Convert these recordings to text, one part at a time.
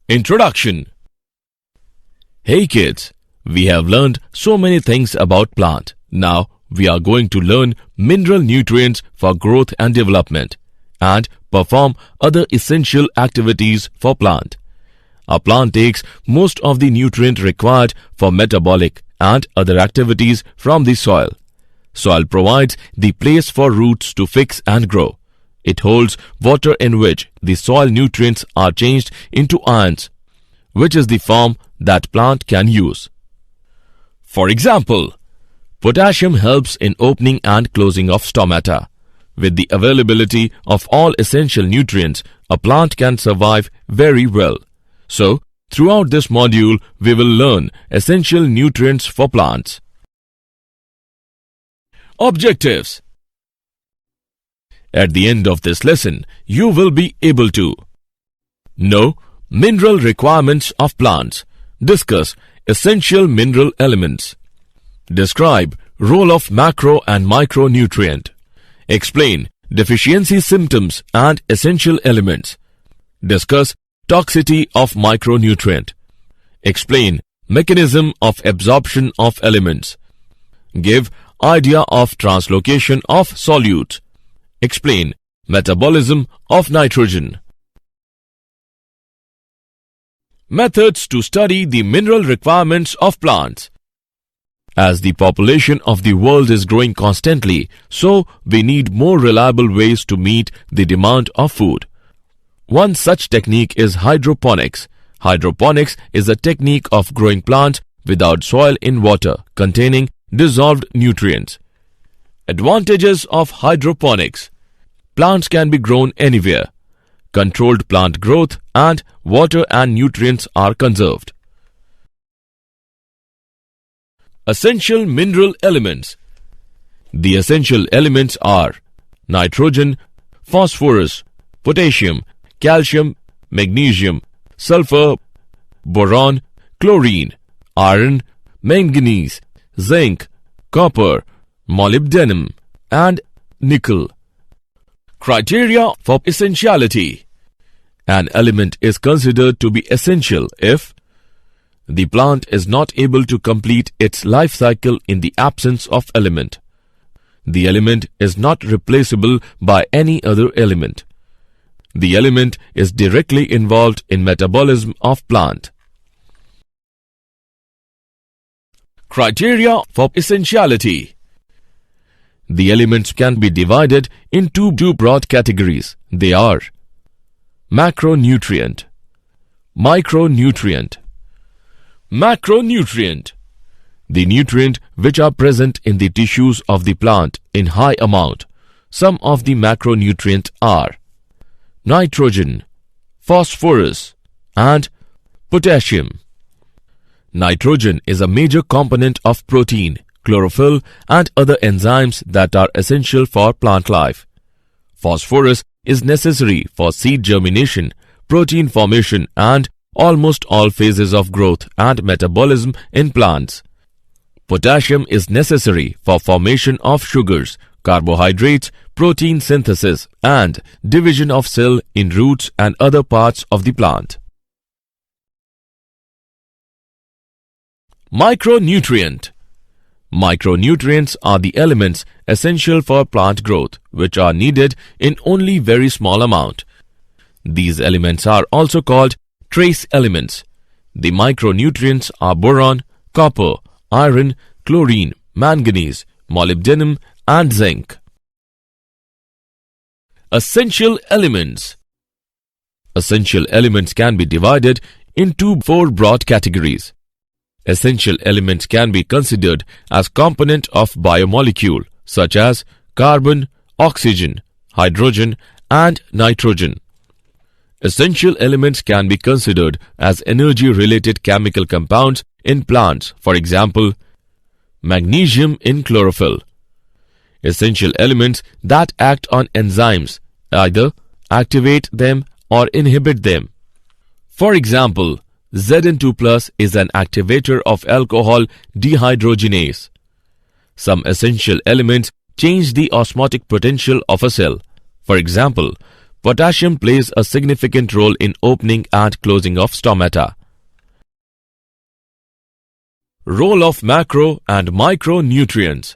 Introduction. Hey kids, we have learned so many things about plant. Now we are going to learn mineral nutrients for growth and development and perform other essential activities for plant. A plant takes most of the nutrient required for metabolic and other activities from the soil. Soil provides the place for roots to fix and grow. It holds water in which the soil nutrients are changed into ions, which is the form that plant can use. For example, potassium helps in opening and closing of stomata. With the availability of all essential nutrients, a plant can survive very well. So, throughout this module, we will learn essential nutrients for plants. Objectives. At the end of this lesson, you will be able to know mineral requirements of plants, discuss essential mineral elements, describe role of macro and micronutrient, explain deficiency symptoms and essential elements, discuss toxicity of micronutrient, explain mechanism of absorption of elements, give idea of translocation of solutes, explain metabolism of nitrogen. Methods to study the mineral requirements of plants. As the population of the world is growing constantly, so we need more reliable ways to meet the demand of food. One such technique is hydroponics. Hydroponics is a technique of growing plants without soil in water containing dissolved nutrients. Advantages of hydroponics. Plants can be grown anywhere. Controlled plant growth and water and nutrients are conserved. Essential mineral elements. The essential elements are nitrogen, phosphorus, potassium, calcium, magnesium, sulfur, boron, chlorine, iron, manganese, zinc, copper, molybdenum, and nickel. Criteria for essentiality. An element is considered to be essential if the plant is not able to complete its life cycle in the absence of element. The element is not replaceable by any other element. The element is directly involved in metabolism of plant. Criteria for essentiality. The elements can be divided into two broad categories. They are macronutrient, micronutrient. Macronutrient. The nutrient which are present in the tissues of the plant in high amount. Some of the macronutrients are nitrogen, phosphorus, and potassium. Nitrogen is a major component of protein, chlorophyll, and other enzymes that are essential for plant life. Phosphorus is necessary for seed germination, protein formation, and almost all phases of growth and metabolism in plants. Potassium is necessary for formation of sugars, carbohydrates, protein synthesis, and division of cell in roots and other parts of the plant. Micronutrient. Micronutrients are the elements essential for plant growth, which are needed in only very small amount. These elements are also called trace elements. The micronutrients are boron, copper, iron, chlorine, manganese, molybdenum, and zinc. Essential elements. Essential elements can be divided into four broad categories. Essential elements can be considered as component of biomolecule such as carbon, oxygen, hydrogen, and nitrogen. Essential elements can be considered as energy-related chemical compounds in plants, for example, magnesium in chlorophyll. Essential elements that act on enzymes, either activate them or inhibit them. For example, Zn2+ is an activator of alcohol dehydrogenase. Some essential elements change the osmotic potential of a cell. For example, potassium plays a significant role in opening and closing of stomata. Role of macro and micronutrients.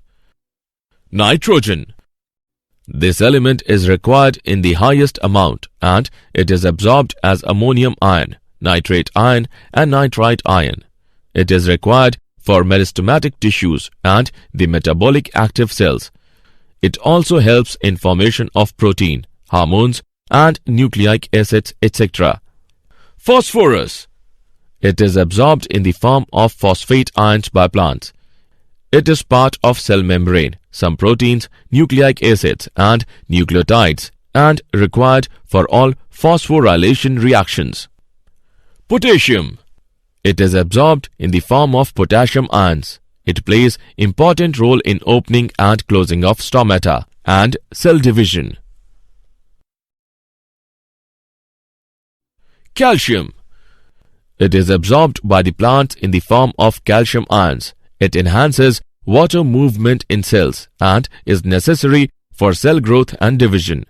Nitrogen. This element is required in the highest amount and it is absorbed as ammonium ion, nitrate ion and nitrite ion. It is required for meristematic tissues and the metabolic active cells. It also helps in formation of protein, hormones and nucleic acids, etc. Phosphorus. It is absorbed in the form of phosphate ions by plants. It is part of cell membrane, some proteins, nucleic acids and nucleotides and required for all phosphorylation reactions. Potassium. It is absorbed in the form of potassium ions. It plays important role in opening and closing of stomata and cell division. Calcium. It is absorbed by the plants in the form of calcium ions. It enhances water movement in cells and is necessary for cell growth and division.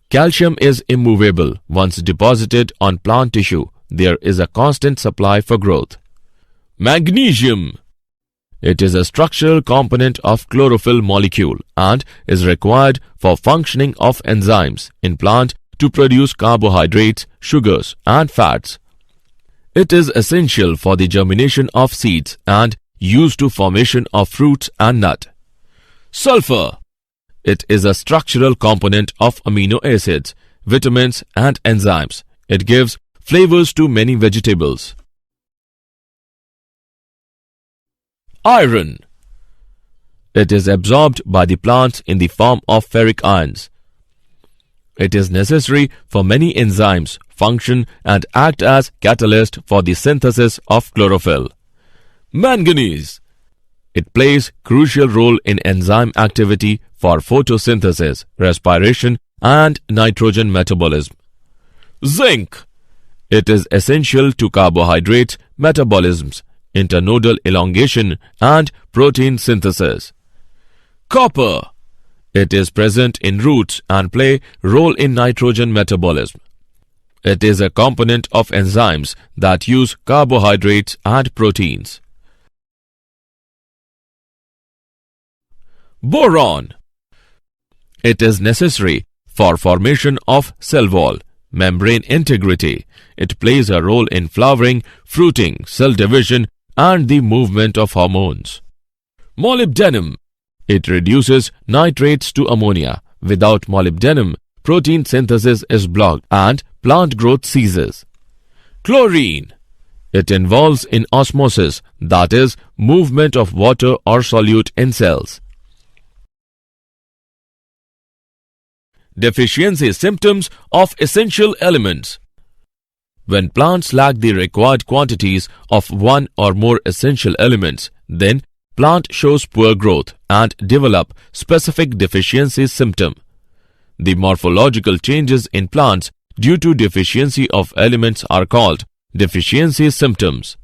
Calcium is immovable. Once deposited on plant tissue, there is a constant supply for growth. Magnesium. It is a structural component of chlorophyll molecule and is required for functioning of enzymes in plant to produce carbohydrates, sugars and fats. It is essential for the germination of seeds and used to formation of fruits and nut. Sulfur. It is a structural component of amino acids, vitamins and enzymes. It gives flavors to many vegetables. Iron. It is absorbed by the plants in the form of ferric ions. It is necessary for many enzymes function and act as catalyst for the synthesis of chlorophyll. Manganese. It plays crucial role in enzyme activity for photosynthesis, respiration and nitrogen metabolism. Zinc. It is essential to carbohydrate metabolisms, internodal elongation and protein synthesis. Copper. It is present in roots and play role in nitrogen metabolism. It is a component of enzymes that use carbohydrates and proteins. Boron. It is necessary for formation of cell wall, membrane integrity. It plays a role in flowering, fruiting, cell division and the movement of hormones. Molybdenum. It reduces nitrates to ammonia. Without molybdenum, protein synthesis is blocked and plant growth ceases. Chlorine. It involves in osmosis, that is, movement of water or solute in cells. Deficiency symptoms of essential elements. When plants lack the required quantities of one or more essential elements, then plant shows poor growth and develop specific deficiency symptom. The morphological changes in plants due to deficiency of elements are called deficiency symptoms.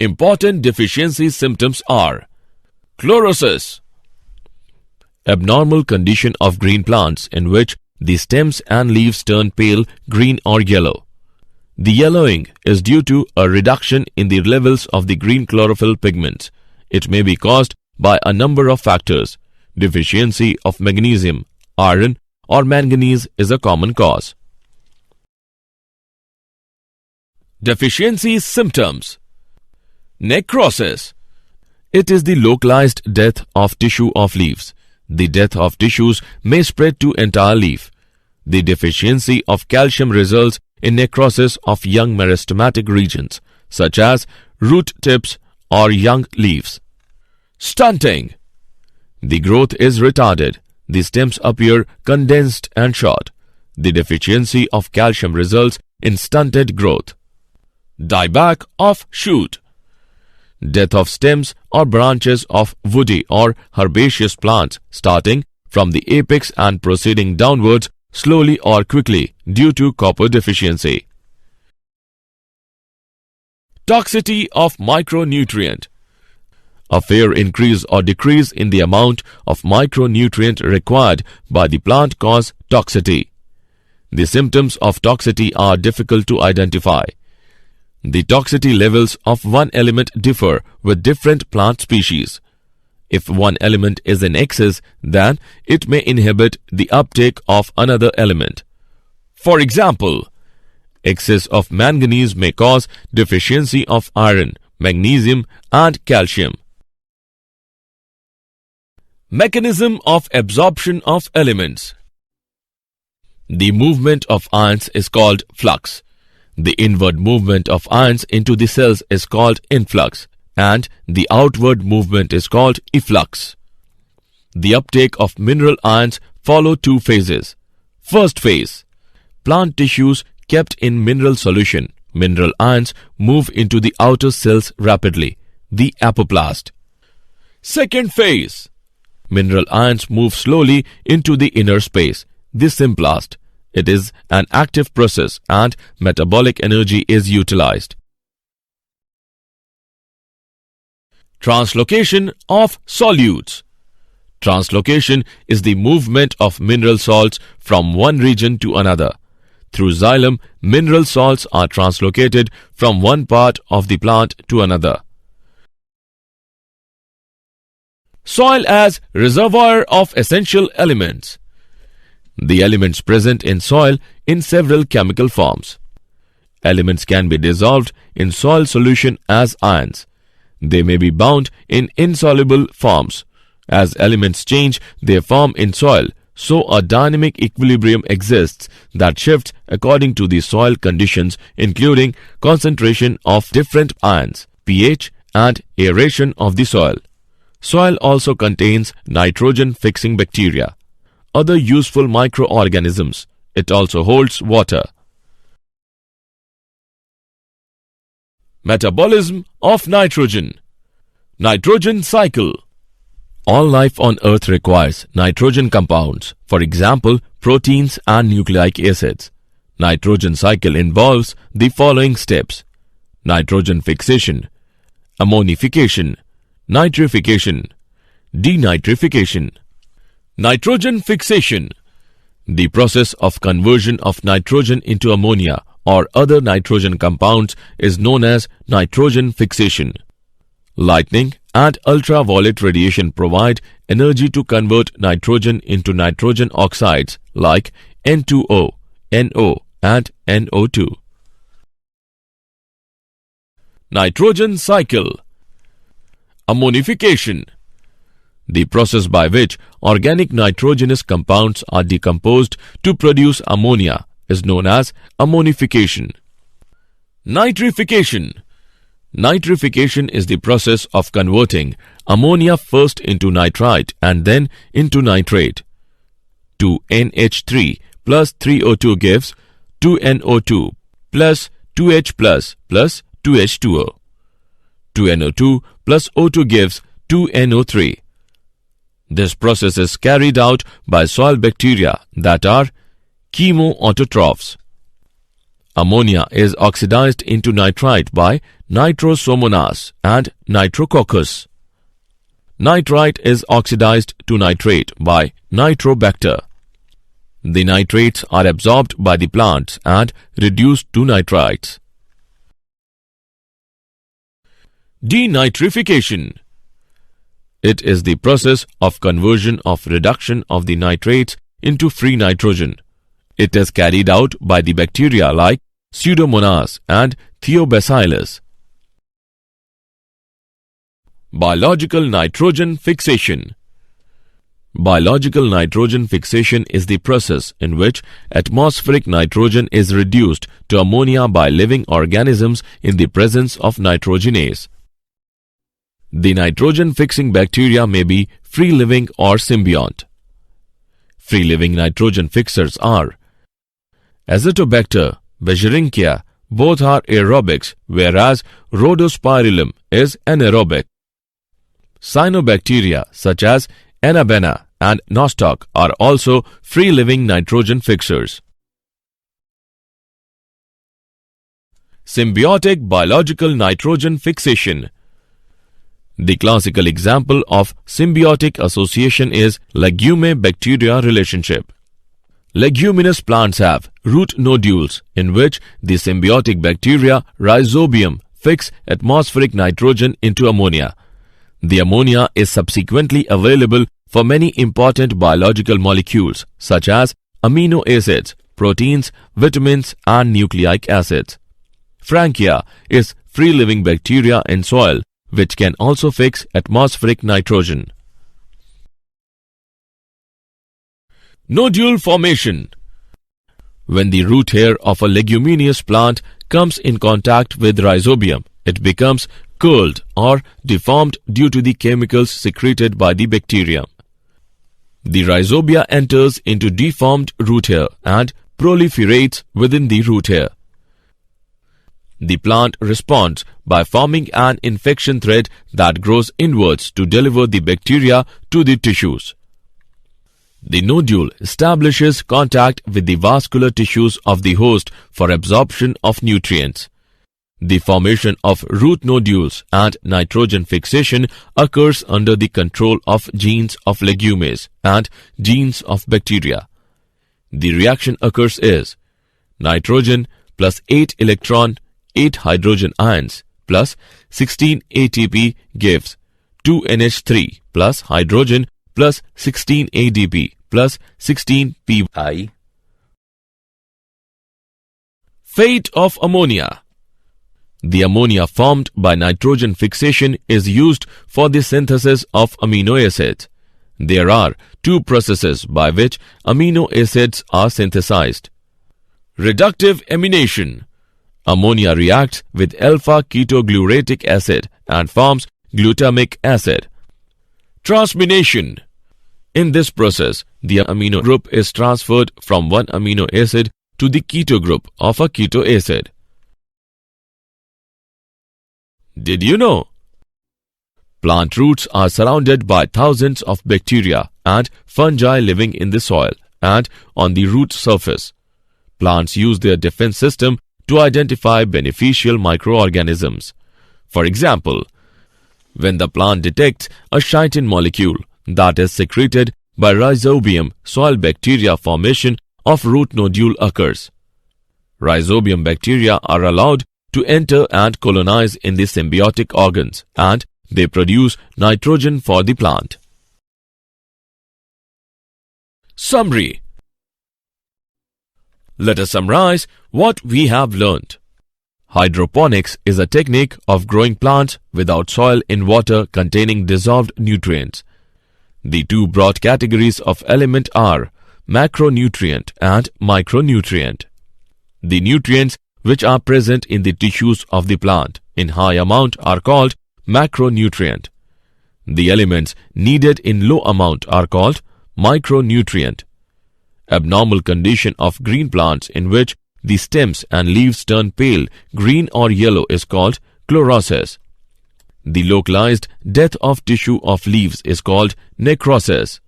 Important deficiency symptoms are chlorosis, abnormal condition of green plants in which the stems and leaves turn pale green or yellow. The yellowing is due to a reduction in the levels of the green chlorophyll pigments. It may be caused by a number of factors. Deficiency of magnesium, iron or manganese is a common cause. Deficiency symptoms. Necrosis. It is the localized death of tissue of leaves. The death of tissues may spread to entire leaf. The deficiency of calcium results in necrosis of young meristematic regions, such as root tips or young leaves. Stunting. The growth is retarded. The stems appear condensed and short. The deficiency of calcium results in stunted growth. Dieback of shoot. Death of stems or branches of woody or herbaceous plants starting from the apex and proceeding downwards slowly or quickly due to copper deficiency. Toxicity of micronutrient. a fair increase or decrease in the amount of micronutrient required by the plant cause toxicity. The symptoms of toxicity are difficult to identify. The toxicity levels of one element differ with different plant species. If one element is in excess, then it may inhibit the uptake of another element. For example, excess of manganese may cause deficiency of iron, magnesium, and calcium. Mechanism of absorption of elements. The movement of ions is called flux. The inward movement of ions into the cells is called influx, and the outward movement is called efflux. The uptake of mineral ions follow two phases. First phase, plant tissues kept in mineral solution. Mineral ions move into the outer cells rapidly, the apoplast. Second phase, mineral ions move slowly into the inner space, the symplast. It is an active process and metabolic energy is utilized. Translocation of solutes. Translocation is the movement of mineral salts from one region to another. Through xylem, mineral salts are translocated from one part of the plant to another. Soil as reservoir of essential elements. The elements present in soil in several chemical forms. Elements can be dissolved in soil solution as ions. They may be bound in insoluble forms. As elements change their form in soil, so a dynamic equilibrium exists that shifts according to the soil conditions, including concentration of different ions, pH, and aeration of the soil. Soil also contains nitrogen-fixing bacteria, other useful microorganisms. It also holds water. Metabolism of nitrogen. Nitrogen cycle. All life on Earth requires nitrogen compounds, for example, proteins and nucleic acids. Nitrogen cycle involves the following steps: nitrogen fixation, ammonification, nitrification, denitrification. Nitrogen fixation. The process of conversion of nitrogen into ammonia or other nitrogen compounds is known as nitrogen fixation. Lightning and ultraviolet radiation provide energy to convert nitrogen into nitrogen oxides like N2O, NO, and NO2. Nitrogen cycle. Ammonification. The process by which organic nitrogenous compounds are decomposed to produce ammonia is known as ammonification. Nitrification. Nitrification is the process of converting ammonia first into nitrite and then into nitrate. 2NH3 plus 3O2 gives 2NO2 plus 2H plus 2H2O. 2NO2 plus O2 gives 2NO3. This process is carried out by soil bacteria that are chemoautotrophs. Ammonia is oxidized into nitrite by nitrosomonas and nitrococcus. Nitrite is oxidized to nitrate by nitrobacter. The nitrates are absorbed by the plants and reduced to nitrites. Denitrification. It is the process of conversion of reduction of the nitrates into free nitrogen. It is carried out by the bacteria like Pseudomonas and Thiobacillus. Biological nitrogen fixation. Biological nitrogen fixation is the process in which atmospheric nitrogen is reduced to ammonia by living organisms in the presence of nitrogenase. The nitrogen-fixing bacteria may be free-living or symbiont. Free-living nitrogen fixers are Azotobacter, Bergeringia. Both are aerobics, whereas Rhodospirillum is anaerobic. Cyanobacteria such as Anabaena and Nostoc are also free-living nitrogen fixers. Symbiotic biological nitrogen fixation. The classical example of symbiotic association is legume-bacteria relationship. Leguminous plants have root nodules in which the symbiotic bacteria rhizobium fix atmospheric nitrogen into ammonia. The ammonia is subsequently available for many important biological molecules such as amino acids, proteins, vitamins and nucleic acids. Frankia is free-living bacteria in soil which can also fix atmospheric nitrogen. Nodule formation. When the root hair of a leguminous plant comes in contact with rhizobium, it becomes curled or deformed due to the chemicals secreted by the bacterium. The rhizobia enters into deformed root hair and proliferates within the root hair. The plant responds by forming an infection thread that grows inwards to deliver the bacteria to the tissues. The nodule establishes contact with the vascular tissues of the host for absorption of nutrients. The formation of root nodules and nitrogen fixation occurs under the control of genes of legumes and genes of bacteria. The reaction occurs is nitrogen plus 8 electron, 8 hydrogen ions plus 16 ATP gives 2NH3 plus hydrogen plus 16 ADP plus 16 Pi. Fate of ammonia. The ammonia formed by nitrogen fixation is used for the synthesis of amino acids. There are two processes by which amino acids are synthesized. Reductive amination. Ammonia reacts with alpha-ketoglutarate acid and forms glutamic acid. Transmination. In this process, the amino group is transferred from one amino acid to the keto group of a keto acid. Did you know? Plant roots are surrounded by thousands of bacteria and fungi living in the soil and on the root surface. Plants use their defense system to identify beneficial microorganisms. For example, when the plant detects a chitin molecule that is secreted by rhizobium, soil bacteria formation of root nodule occurs. Rhizobium bacteria are allowed to enter and colonize in the symbiotic organs and they produce nitrogen for the plant. Summary. Let us summarize what we have learned. Hydroponics is a technique of growing plants without soil in water containing dissolved nutrients. The two broad categories of element are macronutrient and micronutrient. The nutrients which are present in the tissues of the plant in high amount are called macronutrient. The elements needed in low amount are called micronutrient. Abnormal condition of green plants in which the stems and leaves turn pale, green or yellow is called chlorosis. The localized death of tissue of leaves is called necrosis.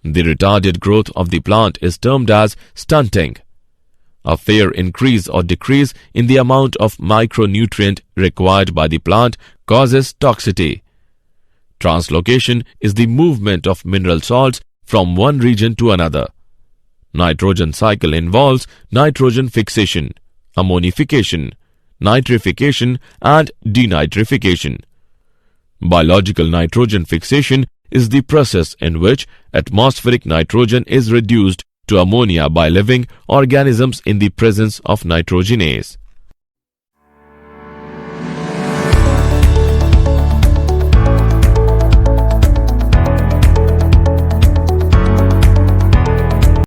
The retarded growth of the plant is termed as stunting. A fair increase or decrease in the amount of micronutrient required by the plant causes toxicity. Translocation is the movement of mineral salts from one region to another. Nitrogen cycle involves nitrogen fixation, ammonification, nitrification and denitrification. Biological nitrogen fixation is the process in which atmospheric nitrogen is reduced to ammonia by living organisms in the presence of nitrogenase.